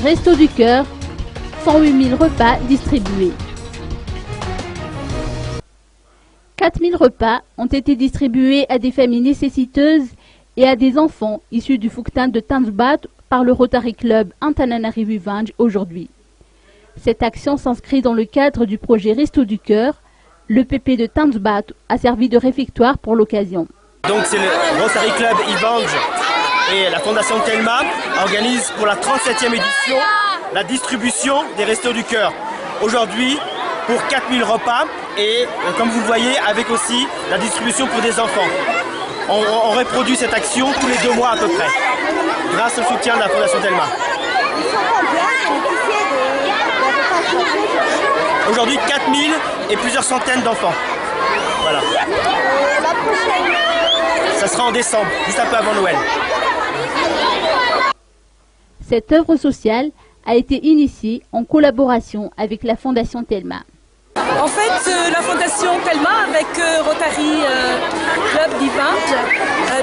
Restos du Cœur, 108 000 repas distribués. 4 000 repas ont été distribués à des familles nécessiteuses et à des enfants issus du Fuktan de Tanzbat par le Rotary Club Antananarivo aujourd'hui. Cette action s'inscrit dans le cadre du projet Restos du Cœur. Le PP de Tanzbat a servi de réfectoire pour l'occasion. Donc c'est le Rotary Club Ivange et la Fondation Telma organisent pour la 37e édition la distribution des Restos du Cœur. Aujourd'hui pour 4 000 repas et comme vous le voyez avec aussi la distribution pour des enfants. On reproduit cette action tous les 2 mois à peu près grâce au soutien de la Fondation Telma. Aujourd'hui 4 000 et plusieurs centaines d'enfants. Voilà. Ça sera en décembre, juste un peu avant Noël. Cette œuvre sociale a été initiée en collaboration avec la Fondation Telma. En fait, la Fondation Telma avec Rotary Club d'Ivange,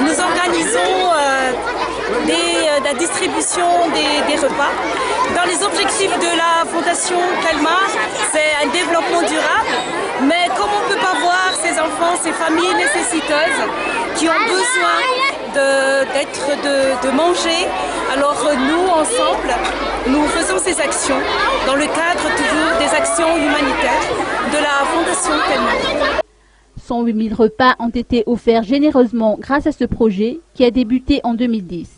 nous organisons la distribution des repas. Dans les objectifs de la Fondation Telma, c'est un développement durable, mais comme on ne peut pas voir ces enfants, ces familles nécessiteuses qui ont besoin de manger, alors nous, ensemble, nous faisons ces actions dans le cadre toujours des actions humanitaires de la Fondation Telma. 108 000 repas ont été offerts généreusement grâce à ce projet qui a débuté en 2010.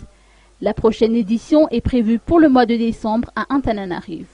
La prochaine édition est prévue pour le mois de décembre à Antananarivo.